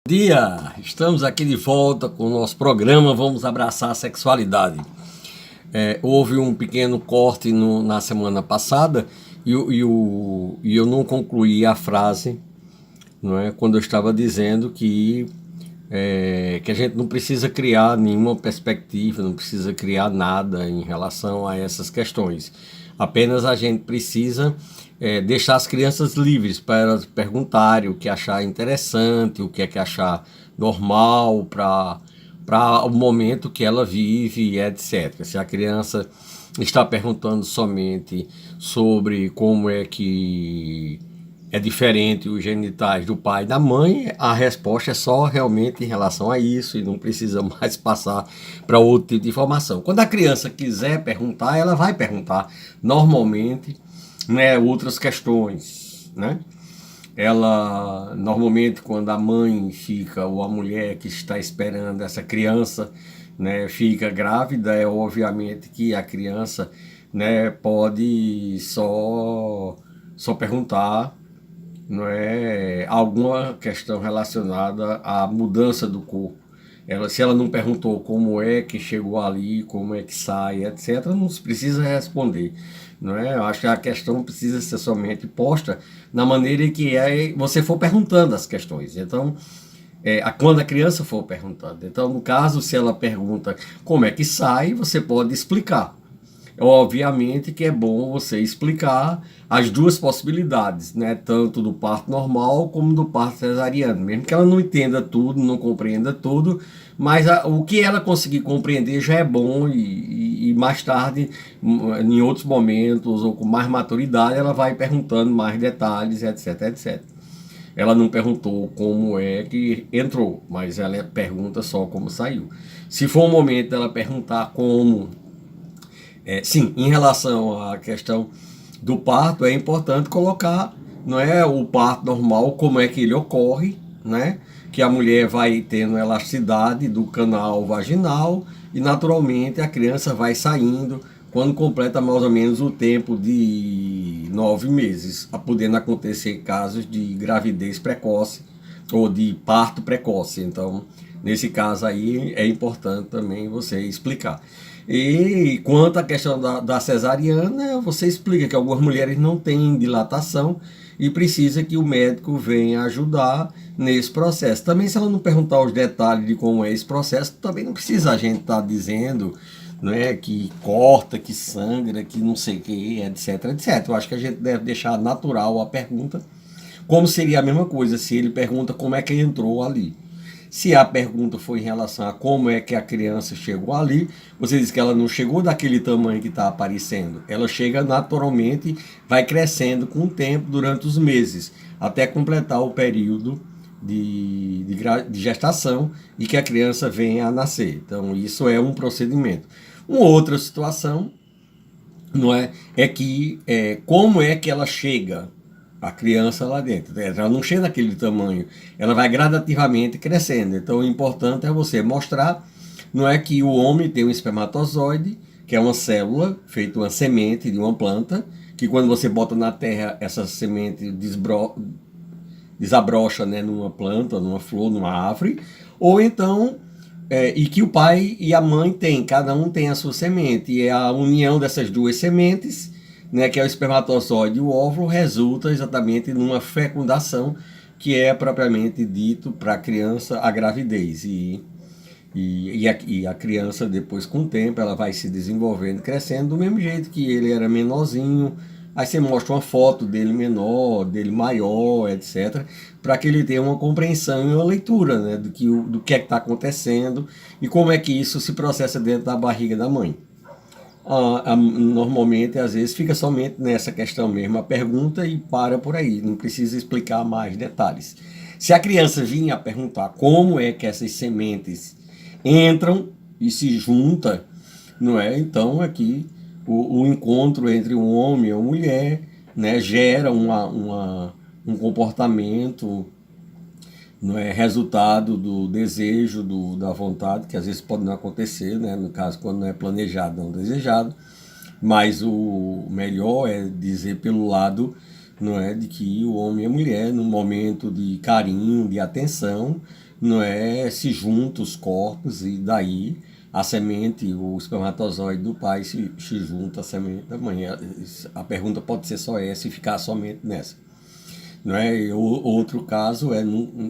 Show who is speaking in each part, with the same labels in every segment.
Speaker 1: Bom dia! Estamos aqui de volta com o nosso programa Vamos Abraçar a Sexualidade. Houve um pequeno corte na semana passada e eu não concluí a frase, não é? Quando eu estava dizendo que a gente não precisa criar nenhuma perspectiva, não precisa criar nada em relação a essas questões. Apenas a gente precisa deixar as crianças livres para elas perguntarem o que achar interessante, o que é que achar normal para o momento que ela vive, etc. Se a criança está perguntando somente sobre como é que é diferente os genitais do pai e da mãe, a resposta é só realmente em relação a isso e não precisa mais passar para outro tipo de informação. Quando a criança quiser perguntar, ela vai perguntar normalmente, né, outras questões, né? Ela, normalmente, quando a mãe fica, ou a mulher que está esperando essa criança, né, fica grávida, é obviamente que a criança, né, pode só perguntar, não é, alguma questão relacionada à mudança do corpo. Se ela não perguntou como é que chegou ali, como é que sai, etc., não se precisa responder. Não é? Eu acho que a questão precisa ser somente posta na maneira em que você for perguntando as questões. Então, quando a criança for perguntando. Então, no caso, se ela pergunta como é que sai, você pode explicar. Obviamente que é bom você explicar as duas possibilidades, né? Tanto do parto normal como do parto cesariano. Mesmo que ela não entenda tudo, não compreenda tudo, mas o que ela conseguir compreender já é bom e mais tarde, em outros momentos ou com mais maturidade, ela vai perguntando mais detalhes, etc, etc. Ela não perguntou como é que entrou, mas ela pergunta só como saiu. Se for o momento dela perguntar como... sim, em relação à questão do parto, é importante colocar, não é, o parto normal, como é que ele ocorre, né? Que a mulher vai tendo elasticidade do canal vaginal e naturalmente a criança vai saindo quando completa mais ou menos o tempo de 9 meses, podendo acontecer casos de gravidez precoce ou de parto precoce. Então, nesse caso aí, é importante também você explicar. E quanto à questão da cesariana, você explica que algumas mulheres não têm dilatação e precisa que o médico venha ajudar nesse processo. Também, se ela não perguntar os detalhes de como é esse processo, também não precisa a gente estar dizendo, né, que corta, que sangra, que não sei o que, etc, etc. Eu acho que a gente deve deixar natural a pergunta, como seria a mesma coisa se ele pergunta como é que entrou ali. Se a pergunta foi em relação a como é que a criança chegou ali, você diz que ela não chegou daquele tamanho que está aparecendo. Ela chega naturalmente, vai crescendo com o tempo durante os meses, até completar o período de gestação e que a criança venha a nascer. Então, isso é um procedimento. Uma outra situação, não é que como é que ela chega, a criança lá dentro. Ela não chega daquele tamanho, ela vai gradativamente crescendo. Então o importante é você mostrar, não é, que o homem tem um espermatozoide, que é uma célula feita uma semente de uma planta, que quando você bota na terra, essa semente desabrocha, né, numa planta, numa flor, numa árvore, ou então e que o pai e a mãe têm, cada um tem a sua semente, e é a união dessas duas sementes, né, que é o espermatozoide e o óvulo, resulta exatamente numa fecundação, que é propriamente dito para a criança a gravidez. E a criança, depois, com o tempo, ela vai se desenvolvendo, crescendo, do mesmo jeito que ele era menorzinho. Aí você mostra uma foto dele menor, dele maior, etc., para que ele tenha uma compreensão e uma leitura, né, do que é que está acontecendo e como é que isso se processa dentro da barriga da mãe. Normalmente, às vezes, fica somente nessa questão mesmo, a pergunta, e para por aí, não precisa explicar mais detalhes. Se a criança vinha a perguntar como é que essas sementes entram e se juntam, não é? Então aqui o encontro entre um homem e uma mulher, né, gera um comportamento, não é, resultado do desejo, da vontade, que às vezes pode não acontecer, né, no caso quando não é planejado, não desejado, mas o melhor é dizer pelo lado, não é, de que o homem e a mulher, num momento de carinho, de atenção, não é, se juntam os corpos e daí a semente, o espermatozoide do pai se junta à semente da mãe. A pergunta pode ser só essa e ficar somente nessa. Não é? E outro caso é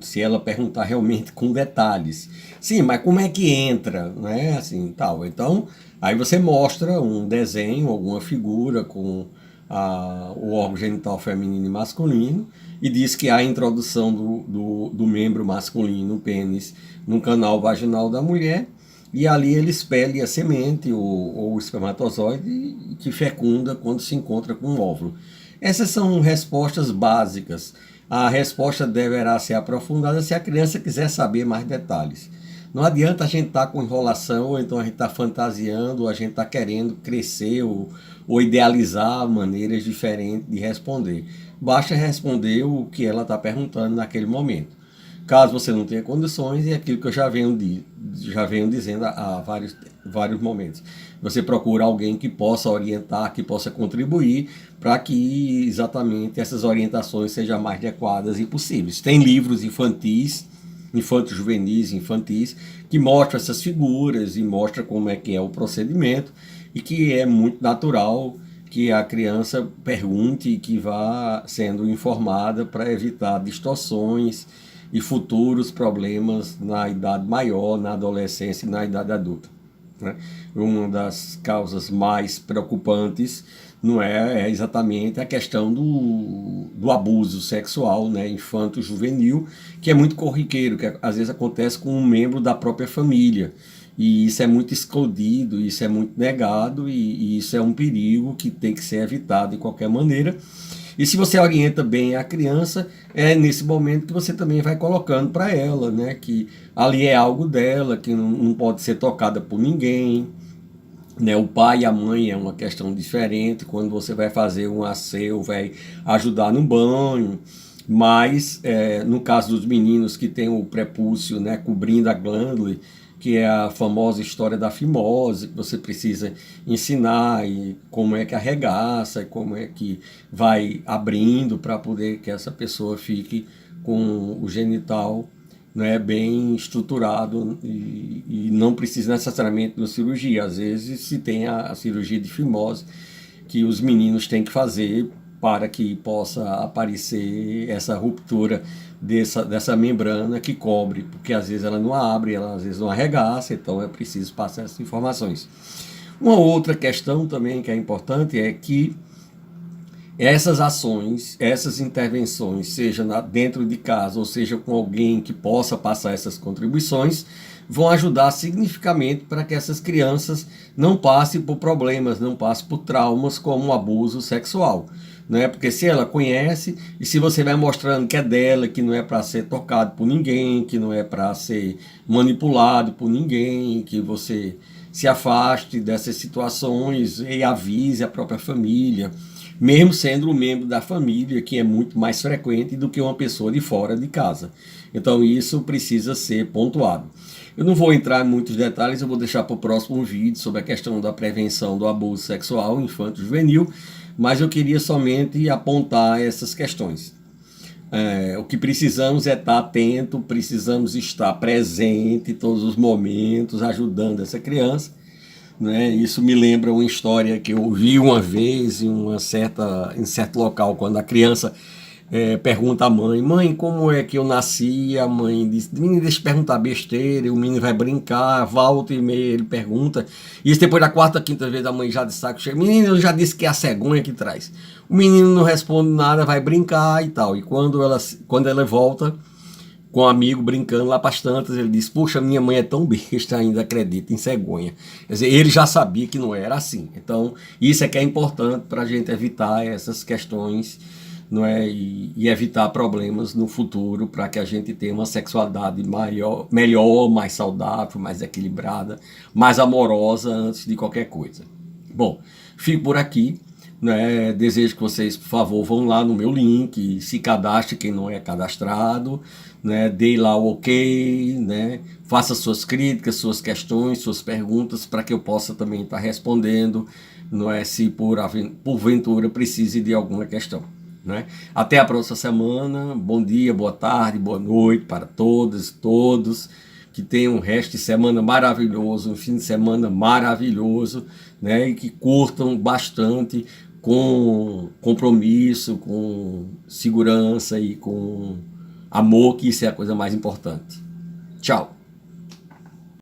Speaker 1: se ela perguntar realmente com detalhes. Sim, mas como é que entra? Não é assim, tal. Então, aí você mostra um desenho, alguma figura com o órgão genital feminino e masculino e diz que há a introdução do membro masculino, o pênis, no canal vaginal da mulher e ali ele expele a semente ou o espermatozoide que fecunda quando se encontra com o óvulo. Essas são respostas básicas. A resposta deverá ser aprofundada se a criança quiser saber mais detalhes. Não adianta a gente estar com enrolação, ou então a gente está fantasiando, ou a gente está querendo crescer ou idealizar maneiras diferentes de responder. Basta responder o que ela está perguntando naquele momento. Caso você não tenha condições, é aquilo que eu já venho dizendo há vários momentos. Você procura alguém que possa orientar, que possa contribuir para que exatamente essas orientações sejam mais adequadas e possíveis. Tem livros infantis, infanto-juvenis, infantis, que mostram essas figuras e mostram como é que é o procedimento e que é muito natural que a criança pergunte e que vá sendo informada para evitar distorções e futuros problemas na idade maior, na adolescência e na idade adulta. Né? Uma das causas mais preocupantes não é exatamente a questão do abuso sexual, né, infanto-juvenil, que é muito corriqueiro, que às vezes acontece com um membro da própria família. E isso é muito escondido, isso é muito negado e isso é um perigo que tem que ser evitado de qualquer maneira. E se você orienta bem a criança, é nesse momento que você também vai colocando para ela, né, que ali é algo dela, que não pode ser tocada por ninguém, né? O pai e a mãe é uma questão diferente, quando você vai fazer um asseio, vai ajudar no banho, mas no caso dos meninos que tem o prepúcio, né, cobrindo a glândula, que é a famosa história da fimose, que você precisa ensinar e como é que arregaça, e como é que vai abrindo para poder que essa pessoa fique com o genital, né, bem estruturado e não precisa necessariamente de uma cirurgia. Às vezes se tem a cirurgia de fimose que os meninos têm que fazer para que possa aparecer essa ruptura dessa membrana que cobre, porque às vezes ela não abre, ela às vezes não arregaça, então é preciso passar essas informações. Uma outra questão também que é importante é que essas ações, essas intervenções, seja dentro de casa ou seja com alguém que possa passar essas contribuições, vão ajudar significativamente para que essas crianças não passem por problemas, não passem por traumas como o abuso sexual. Né? Porque se ela conhece e se você vai mostrando que é dela, que não é para ser tocado por ninguém, que não é para ser manipulado por ninguém, que você se afaste dessas situações e avise a própria família, mesmo sendo um membro da família, que é muito mais frequente do que uma pessoa de fora de casa. Então isso precisa ser pontuado. Eu não vou entrar em muitos detalhes, eu vou deixar para o próximo vídeo sobre a questão da prevenção do abuso sexual infanto-juvenil, mas eu queria somente apontar essas questões. O que precisamos é estar atento, precisamos estar presente em todos os momentos, ajudando essa criança. Né? Isso me lembra uma história que eu ouvi uma vez em certo local, quando a criança pergunta à mãe: mãe, como é que eu nasci? E a mãe diz: menino, deixa eu perguntar besteira. E o menino vai brincar, volta e meia, ele pergunta. E isso depois da quarta, quinta vez a mãe já de saco cheio: menino, eu já disse que é a cegonha que traz. O menino não responde nada, vai brincar e tal. E quando ela volta com um amigo brincando lá para as tantas, ele diz: puxa, minha mãe é tão besta, ainda acredita em cegonha. Quer dizer, ele já sabia que não era assim. Então isso é que é importante para a gente evitar essas questões, não é? E evitar problemas no futuro, para que a gente tenha uma sexualidade melhor, mais saudável, mais equilibrada, mais amorosa antes de qualquer coisa. Bom, fico por aqui. Né? Desejo que vocês, por favor, vão lá no meu link, se cadastre quem não é cadastrado, né? Dê lá o ok, né? Faça suas críticas, suas questões, suas perguntas, para que eu possa também estar respondendo, não é, se porventura precise de alguma questão. né? Até a próxima semana. Bom dia, boa tarde, boa noite para todas e todos. Que tenham um resto de semana maravilhoso, um fim de semana maravilhoso, né? E que curtam bastante com compromisso, com segurança e com amor, que isso é a coisa mais importante. Tchau.